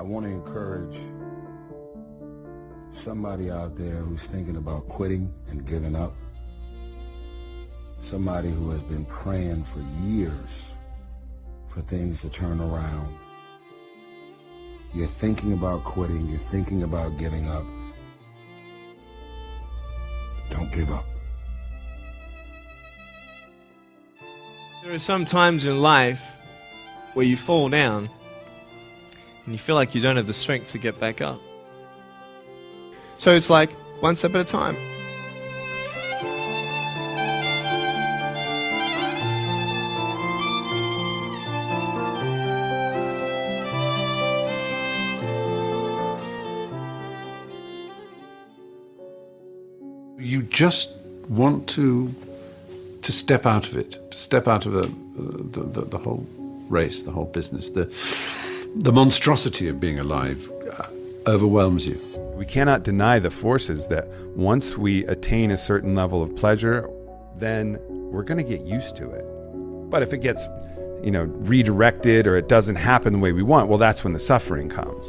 I want to encourage somebody out there who's thinking about quitting and giving up. Somebody who has been praying for years for things to turn around. You're thinking about quitting, you're thinking about giving up. Don't give up. There are some times in life where you fall down and you feel like you don't have the strength to get back up. So it's like one step at a time. You just want to step out of it, to step out of the whole race, the whole business. The monstrosity of being alive overwhelms you. We cannot deny the forces that once we attain a certain level of pleasure, then we're going to get used to it. But if it gets, redirected or it doesn't happen the way we want, well, that's when the suffering comes.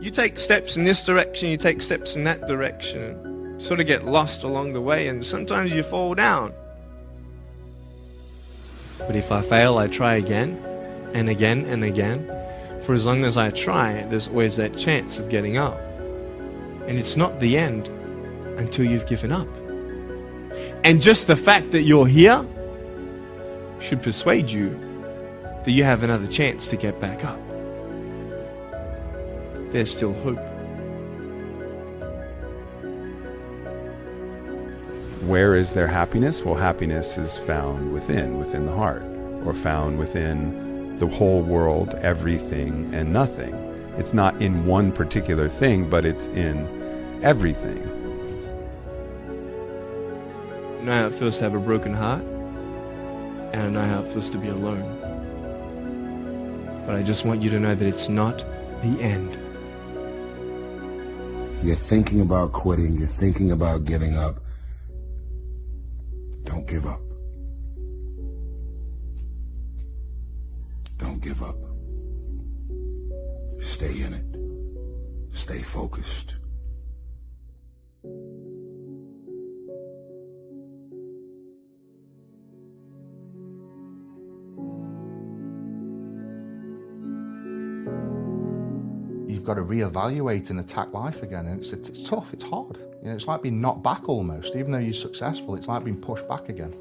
You take steps in this direction, you take steps in that direction, sort of get lost along the way, and sometimes you fall down. But if I fail, I try again and again and again. For as long as I try, there's always that chance of getting up. And it's not the end until you've given up. And just the fact that you're here should persuade you that you have another chance to get back up. There's still hope. Where is their happiness? Well, happiness is found within the heart, or found within the whole world, everything and nothing. It's not in one particular thing, but it's in everything. I know how it feels to have a broken heart, and I know how it feels to be alone. But I just want you to know that it's not the end. You're thinking about quitting, you're thinking about giving up. Don't give up. Don't give up. Stay in it. Stay focused. You've got to reevaluate and attack life again, and it's tough, it's hard. It's like being knocked back almost. Even though you're successful, it's like being pushed back again.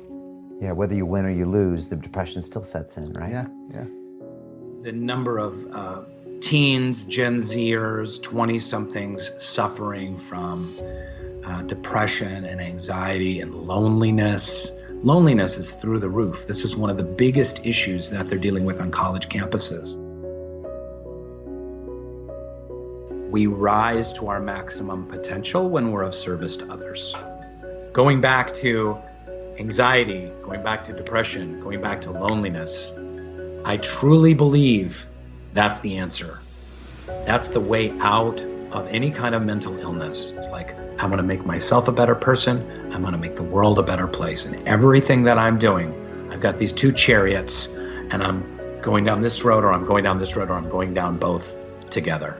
Yeah, whether you win or you lose, the depression still sets in, right? Yeah. The number of teens, Gen Zers, 20-somethings suffering from depression and anxiety and loneliness. Loneliness is through the roof. This is one of the biggest issues that they're dealing with on college campuses. We rise to our maximum potential when we're of service to others. Going back to anxiety, going back to depression, going back to loneliness, I truly believe that's the answer. That's the way out of any kind of mental illness. It's like, I want to make myself a better person. I want to make the world a better place. And everything that I'm doing, I've got these two chariots, and I'm going down this road, or I'm going down this road, or I'm going down both together.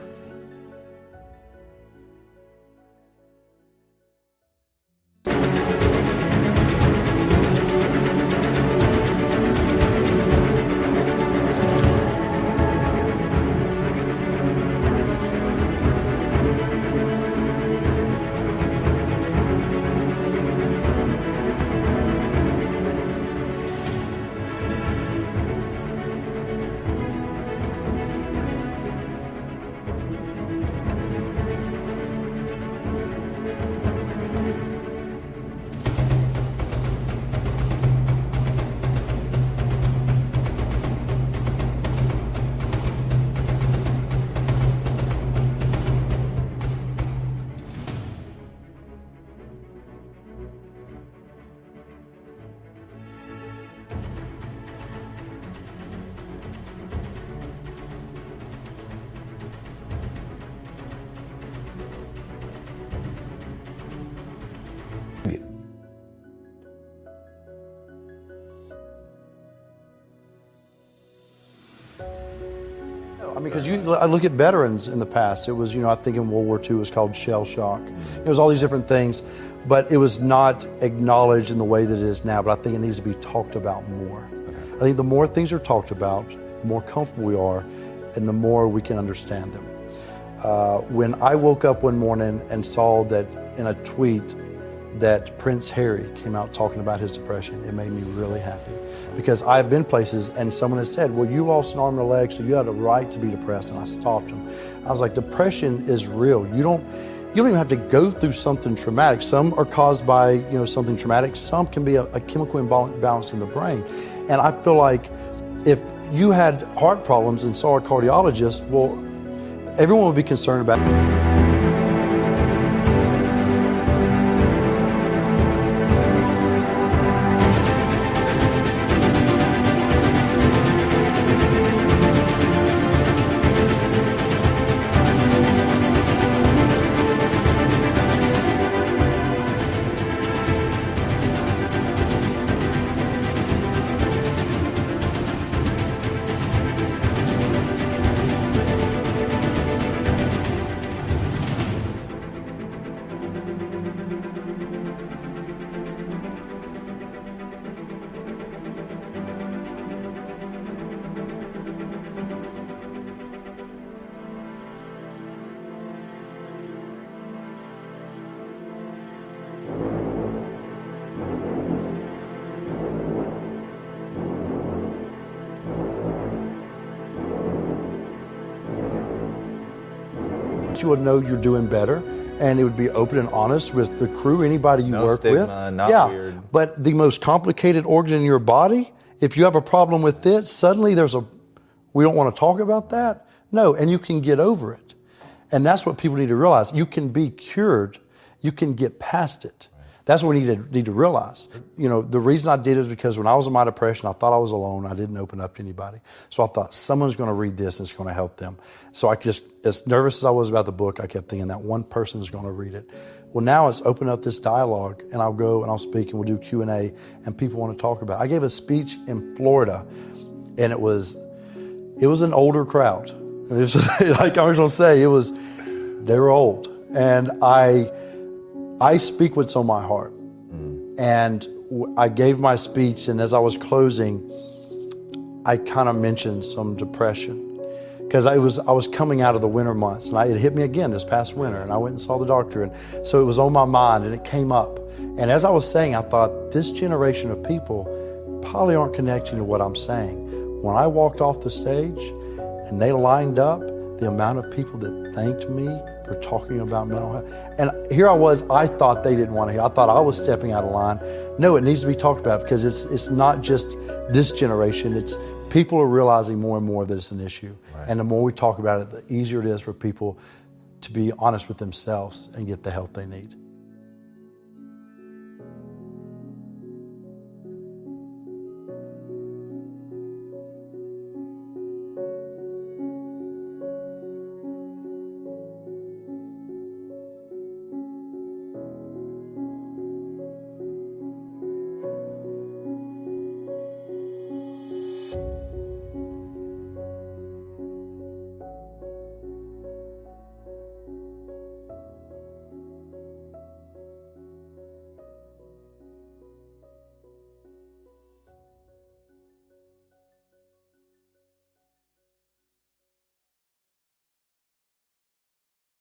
I mean, because I look at veterans in the past. It was, you know, I think in World War II it was called shell shock. It was all these different things, but it was not acknowledged in the way that it is now. But I think it needs to be talked about more. I think the more things are talked about, the more comfortable we are, and the more we can understand them. When I woke up one morning and saw that in a tweet that Prince Harry came out talking about his depression, it made me really happy. Because I've been places and someone has said, well, you lost an arm and a leg, so you had a right to be depressed, and I stopped them. I was like, depression is real. You don't even have to go through something traumatic. Some are caused by, you know, something traumatic. Some can be a chemical imbalance in the brain. And I feel like if you had heart problems and saw a cardiologist, well, everyone would be concerned about it. You would know you're doing better, and it would be open and honest with the crew, anybody you work with. Not weird. But the most complicated organ in your body, if you have a problem with it, suddenly we don't want to talk about that. No, and you can get over it. And that's what people need to realize. You can be cured. You can get past it. That's what we need to realize. You know, the reason I did it is because when I was in my depression, I thought I was alone. I didn't open up to anybody. So I thought someone's going to read this and it's going to help them. So I just, as nervous as I was about the book, I kept thinking that one person is going to read it. Well, now it's open up this dialogue, and I'll go and I'll speak and we'll do Q&A, and people want to talk about it. I gave a speech in Florida, and it was an older crowd. It was just, like I was going to say, they were old. And I speak what's on my heart. And I gave my speech, and as I was closing, I kind of mentioned some depression. Because I was coming out of the winter months, and it hit me again this past winter, and I went and saw the doctor, and so it was on my mind, and it came up. And as I was saying, I thought, this generation of people probably aren't connecting to what I'm saying. When I walked off the stage, and they lined up, the amount of people that thanked me for talking about mental health. And here I was, I thought they didn't want to hear. I thought I was stepping out of line. No, it needs to be talked about, because it's not just this generation. It's people are realizing more and more that it's an issue. Right. And the more we talk about it, the easier it is for people to be honest with themselves and get the help they need.